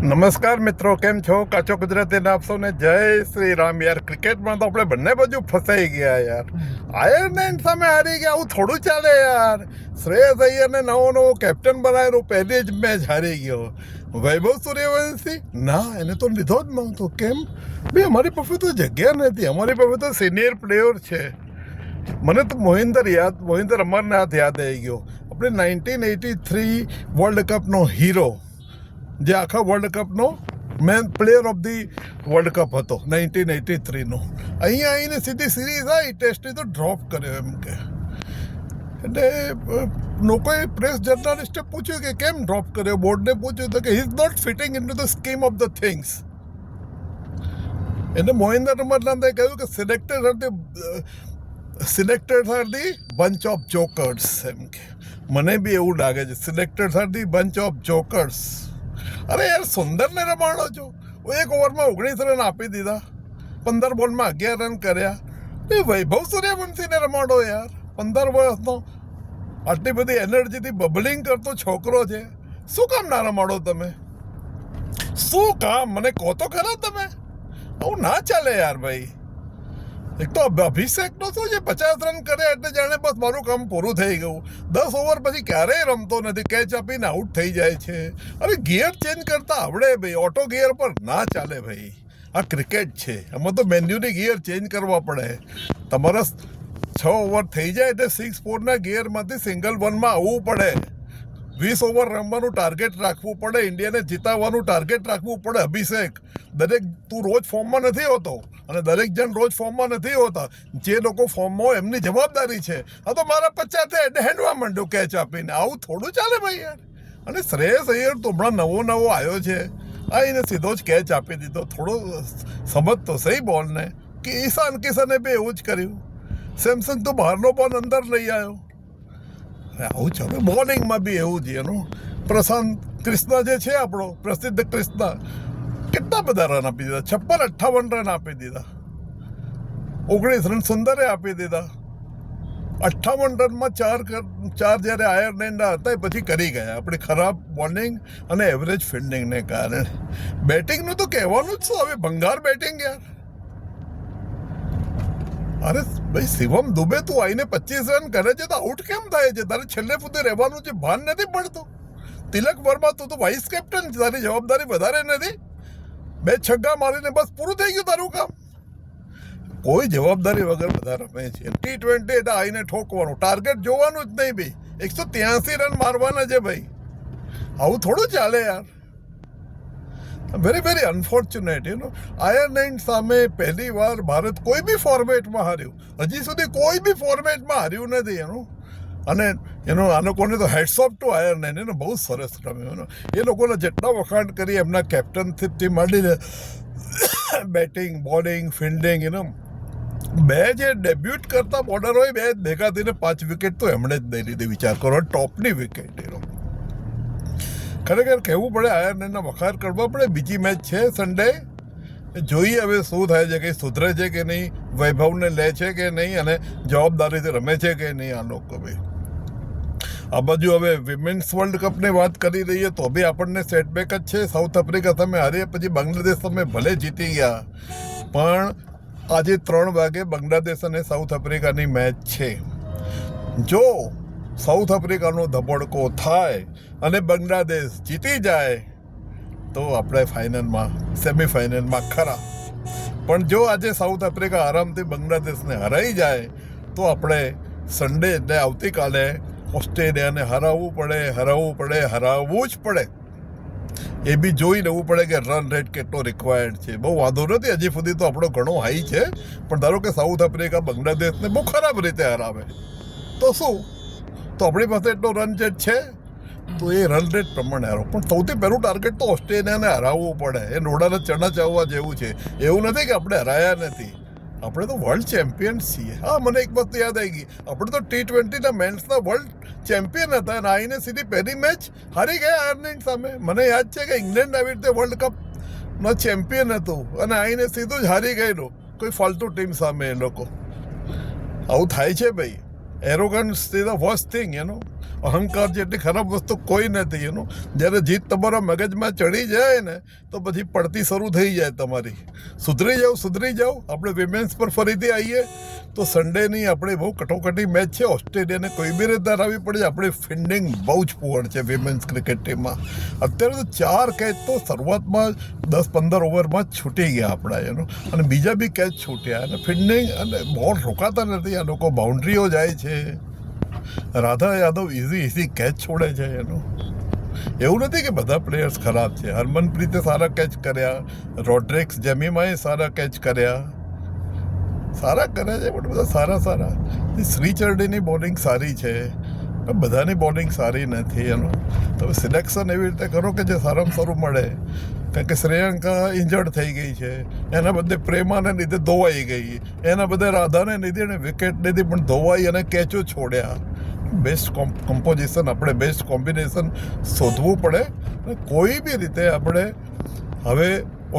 નમસ્કાર મિત્રો, કેમ છો? કાચો ગુજરાતીને આપશો ને જય શ્રી રામ. યાર, ક્રિકેટમાં તો આપણે બંને બાજુ ફસાઈ ગયા યાર. આયર્લેન્ડ સામે હારી ગયા, આવું થોડું ચાલે યાર. શ્રેયસ અય્યરને નવો કેપ્ટન બનાવેલો, પહેલી જ મેચ હારી ગયો. વૈભવ સૂર્યવંશી ના, એને તો લીધો જ નહોતો. કેમ બે? અમારી પાસે તો જગ્યા નથી. અમારી પાસે તો સિનિયર પ્લેયર છે. મને તો મોહિન્દર અમરનાથ યાદ આવી ગયો. આપણે 1983 વર્લ્ડ કપનો હીરો, જે આખા વર્લ્ડ કપનો man player of the world cup હતો 1983નો. અહીંયા આવીને સીધી સિરીઝ આવી, ટેસ્ટની તો ડ્રોપ કર્યો એમ કે. એટલે લોકોએ પ્રેસ જર્નાલિસ્ટે પૂછ્યું કે કેમ ડ્રોપ કર્યો. બોર્ડને પૂછ્યું તો કે he is not fitting into the scheme of the things. એટલે મોહિન્દર અમરનાથે કહ્યું કે selectors are the bunch of jokers એમ કે. મને બી એવું લાગે છે, selectors are the bunch of jokers. અરે યાર, સુંદરને રમાડો છો. એક ઓવરમાં 19 રન આપી દીધા, 15 બોલમાં 11 રન કર્યા. એ વૈભવ સૂર્યવંશીને રમાડો યાર, 15 વર્ષનો, આટલી બધી એનર્જીથી બબલિંગ કરતો છોકરો છે. શું કામ ના રમાડો તમે? શું કામ? મને કહો તો ખરા તમે. આવું ના ચાલે યાર ભાઈ. એક તો અભિષેકનો શું છે, 50 રન કરે એટલે જાણે બસ મારું કામ પૂરું થઈ ગયું. 10 ઓવર પછી ક્યારેય રમતો નથી, કેચ આપીને આઉટ થઈ જાય છે. અરે ગિયર ચેન્જ કરતા આવડે ભાઈ, ઓટો ગિયર પર ના ચાલે ભાઈ. આ ક્રિકેટ છે, આમાં તો મેન્યુની ગિયર ચેન્જ કરવા પડે. તમારા 6 ઓવર થઈ જાય એટલે 6-4ના ગિયરમાંથી સિંગલ 1માં આવવું પડે. 20 ઓવર રમવાનું ટાર્ગેટ રાખવું પડે, ઇન્ડિયાને જીતાવવાનું ટાર્ગેટ રાખવું પડે. અભિષેક, તું રોજ ફોર્મમાં નથી હોતો અને દરેક જણ રોજ ફોર્મમાં નથી હોતા. જે લોકો ફોર્મમાં હોય એમની જવાબદારી છે. આ તો મારા 50 થાય એટલે હેન્ડવા માંડ્યો કેચ આપીને. આવું થોડું ચાલે ભાઈ યાર. અને શ્રેયસ અય્યર તો હમણાં નવો આવ્યો છે, આવીને સીધો જ કેચ આપી દીધો. થોડો સમજતો સહી બોલને. કે ઈશાન કિશને બી એવું જ કર્યું. સેમસંગ તો બહારનો પણ અંદર લઈ આવ્યો. આવું ચાલે. બોલિંગમાં બી એવું જ એનું. પ્રશાંત કૃષ્ણ જે છે આપણો પ્રસિદ્ધ કૃષ્ણ, કેટલા બધા રન આપી દીધા, 56-58 રન આપી દીધા. 19 રન સુંદરે આપી દીધા. 58 રનમાં ચાર જ્યારે આયર્લેન્ડના હતા એ પછી કરી ગયા. આપણી ખરાબ બોલિંગ અને એવરેજ ફિલ્ડિંગને કારણે. બેટિંગનું તો કહેવાનું જ શું હવે, ભંગાર બેટિંગ યાર. અરે ભાઈ, શિવમ દુબે તું આવીને 25 રન કરે છે તો આઉટ કેમ થાય છે? તારે છેલ્લે સુધી રહેવાનું છે, ભાન નથી પડતું. તિલક વર્મા, તું તો વાઇસ કેપ્ટન છે, તારી જવાબદારી વધારે નથી? 2 છગ્ગા મારીને બસ પૂરું થઈ ગયું તારું કામ. કોઈ જવાબદારી વગર બધા રમે છે. T20 એટલે આવીને ઠોકવાનું, ટાર્ગેટ જોવાનું જ નહીં ભાઈ. 183 રન મારવાના છે ભાઈ. આવું થોડું ચાલે યાર. વેરી વેરી અનફોર્ચ્યુનેટ આયર્લેન્ડ સામે પહેલી વાર ભારત કોઈ બી ફોર્મેટમાં હાર્યું. હજી સુધી કોઈ બી ફોર્મેટમાં હાર્યું નથી અને આ લોકોને તો હેડ્સ ઓફ ટુ આયર્લેન્ડ. બહુ સરસ રમ્યું. એ લોકોને જેટલા વખાણ કરી એમના કેપ્ટનશીપથી માંડીને બેટિંગ, બોલિંગ, ફિલ્ડિંગ, બે જે ડેબ્યુટ કરતા બોલર હોય, બે ભેગા થઈને 5 વિકેટ તો એમણે જ દઈ લીધી. વિચાર કરો, ટોપની વિકેટ. ખરેખર કહેવું પડે, આયર્લેન્ડના વખાણ કરવા પડે. બીજી મેચ છે સન્ડે, જોઈએ હવે શું થાય છે, કંઈ સુધરે છે કે નહીં, વૈભવને લે છે કે નહીં અને જવાબદારીથી રમે છે કે નહીં આ લોકો ભાઈ. આ બાજુ હવે વિમેન્સ વર્લ્ડ કપની વાત કરી રહીએ તો બી આપણને સેટબેક જ છે. સાઉથ આફ્રિકા સામે હારીએ, પછી બાંગ્લાદેશ સામે ભલે જીતી ગયા, પણ આજે 3 વાગે બાંગ્લાદેશ અને સાઉથ આફ્રિકાની મેચ છે. જો સાઉથ આફ્રિકાનો ધબડકો થાય અને બાંગ્લાદેશ જીતી જાય તો આપણે સેમીફાઇનલમાં ખરા. પણ જો આજે સાઉથ આફ્રિકા આરામથી બાંગ્લાદેશને હરાઈ જાય તો આપણે સન્ડે એટલે આવતીકાલે ઓસ્ટ્રેલિયાને હરાવવું જ પડે. એ બી જોઈ લેવું પડે કે રન રેટ કેટલો રિક્વાયર્ડ છે. બહુ વાંધો નથી, હજી સુધી તો આપણો ઘણો હાઈ છે. પણ ધારો કે સાઉથ આફ્રિકા બાંગ્લાદેશને બહુ ખરાબ રીતે હરાવે તો શું, તો આપણી પાસે એટલો રન રેટ છે તો એ રન રેટ પ્રમાણે હારો. પણ સૌથી પહેલું ટાર્ગેટ તો ઓસ્ટ્રેલિયાને હરાવવું પડે. એ નોડાને ચણા ચાવવા જેવું છે. એવું નથી કે આપણે હરાયા નથી, આપણે તો વર્લ્ડ ચેમ્પિયન્સ છીએ. હા, મને એક વસ્તુ યાદ આવી ગઈ, આપણે તો T20ના મેન્સના વર્લ્ડ ચેમ્પિયન હતા અને આવીને સીધી પહેલી મેચ હારી ગયા આયર્લેન્ડ સામે. મને યાદ છે કે ઇંગ્લેન્ડ આવી રીતે વર્લ્ડ કપનો ચેમ્પિયન હતું અને આવીને સીધું જ હારી ગયેલું કોઈ ફાલતુ ટીમ સામે. એ લોકો આવું થાય છે ભાઈ. Arrogance is the worst thing. અહંકાર જેટલી ખરાબ વસ્તુ કોઈ નથી એનું. જ્યારે જીત તમારા મગજમાં ચડી જાય ને તો પછી પડતી શરૂ થઈ જાય તમારી. સુધરી જાઓ. આપણે વિમેન્સ પર ફરીથી આવીએ તો સન્ડેની આપણે બહુ કટોકટી મેચ છે. ઓસ્ટ્રેલિયાને કોઈ બી રીતે હરાવવી પડે. આપણી ફિલ્ડિંગ બહુ જ પુઅર છે વિમેન્સ ક્રિકેટ ટીમમાં. અત્યારે તો 4 કેચ તો શરૂઆતમાં 10-15 ઓવરમાં જ છૂટી ગયા આપણા એનું, અને બીજા બી કેચ છૂટ્યા. અને ફિલ્ડિંગ અને બોલ રોકાતા નથી. આ લોકો બાઉન્ડ્રીઓ જાય છે. રાધા યાદવ ઇઝી કેચ છોડે છે એનું. એવું નથી કે બધા પ્લેયર્સ ખરાબ છે. હરમનપ્રીતે સારા કેચ કર્યા, રોડ્રિક્સ જેમીમાએ સારા કેચ કર્યા, સારા કરે છે પણ બધા સારા. શ્રીચરડીની બોલિંગ સારી છે, પણ બધાની બોલિંગ સારી નથી એનું. તમે સિલેક્શન એવી રીતે કરો કે જે સારામાં સારું મળે. કારણ કે શ્રેયંકા ઇન્જર્ડ થઈ ગઈ છે, એના બદલે પ્રેમાને લીધે ધોવાઈ ગઈ, એના બદલે રાધાને લીધે એને વિકેટ લીધી પણ ધોવાઈ અને કેચો છોડ્યા. બેસ્ટ કમ્પોઝિશન, આપણે બેસ્ટ કોમ્બિનેશન શોધવું પડે. કોઈ બી રીતે આપણે હવે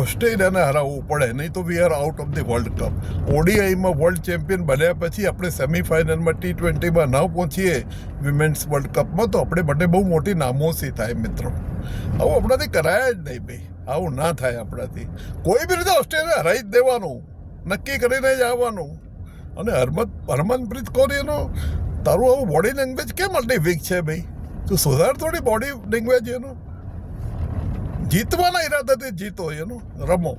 ઓસ્ટ્રેલિયાને હરાવવું પડે, નહીં તો we are out of the world cup. ઓડીઆઈમાં વર્લ્ડ ચેમ્પિયન બન્યા પછી આપણે સેમિફાઇનલમાં T20માં ન પહોંચીએ વિમેન્સ વર્લ્ડ કપમાં તો આપણે માટે બહુ મોટી નામોશી થાય મિત્રો. આવું આપણાથી કરાય જ નહીં ભાઈ. આવું ના થાય આપણાથી. કોઈ બી રીતે ઓસ્ટ્રેલિયા હરાવી જ દેવાનું, નક્કી કરીને જ આવવાનું. અને હરમનપ્રીત કૌર તારું આવું બોડી લેંગ્વેજ કેમ આટલી વીક છે ભાઈ? તું સુધાર થોડી બોડી લેંગ્વેજ એનું. જીતવાના ઈરાદાથી જીતો એનું, રમો.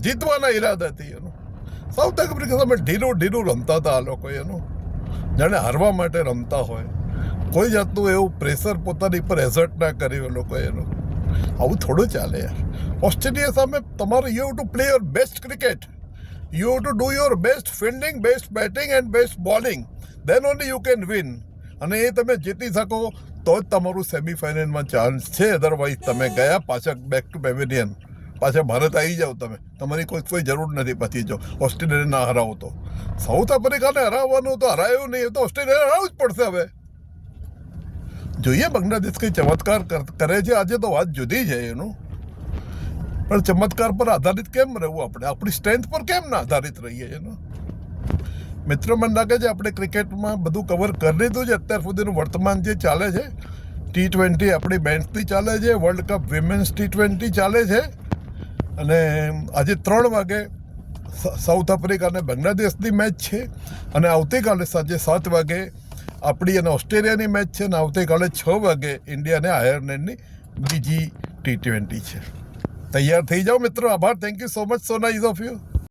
જીતવાના ઈરાદાથી એનું. સાઉથ આફ્રિકા સામે ઢીલું રમતા હતા આ લોકો એનું, જાણે હારવા માટે રમતા હોય. કોઈ જાતનું એવું પ્રેશર પોતાની પર એઝર્ટ ના કર્યું એ લોકો એનું. આવું થોડું ચાલે યાર. ઓસ્ટ્રેલિયા સામે તમારે you to play your best cricket. You have to do your best fielding, best batting and best bowling. Then only you can win. અને એ તમે જીતી શકો તો જ તમારું સેમિફાઇનલમાં ચાન્સ છે. અધરવાઇઝ તમે ગયા પાછા બેક ટુ પેવેલિયન, પાછા ભારત આવી જાઓ. તમારી કોઈ જરૂર નથી પછી જો ઓસ્ટ્રેલિયાને ના હરાવો તો. સાઉથ આફ્રિકાને હરાવવાનું તો હરાયું નહીં, તો ઓસ્ટ્રેલિયાને હરાવવું જ પડશે હવે. જોઈએ બાંગ્લાદેશ કંઈ ચમત્કાર કરે છે આજે તો વાત જુદી છે એનું. પણ ચમત્કાર પર આધારિત કેમ રહેવું? આપણે આપણી સ્ટ્રેન્થ પર કેમ ના આધારિત રહીએ એનો? મિત્રો, મને લાગે છે આપણે ક્રિકેટમાં બધું કવર કરી લીધું છે અત્યાર સુધીનું. વર્તમાન જે ચાલે છે T20 આપણી મેન્સની ચાલે છે, વર્લ્ડ કપ વિમેન્સ T20 ચાલે છે. અને આજે 3 વાગે સાઉથ આફ્રિકા અને બાંગ્લાદેશની મેચ છે, અને આવતીકાલે સાંજે 7 વાગે આપણી અને ઓસ્ટ્રેલિયાની મેચ છે, અને આવતીકાલે 6 વાગે ઇન્ડિયા અને આયર્લેન્ડની બીજી T20 છે. તૈયાર થઈ જાઓ મિત્રો. આભાર. Thank you so much. So nice of you.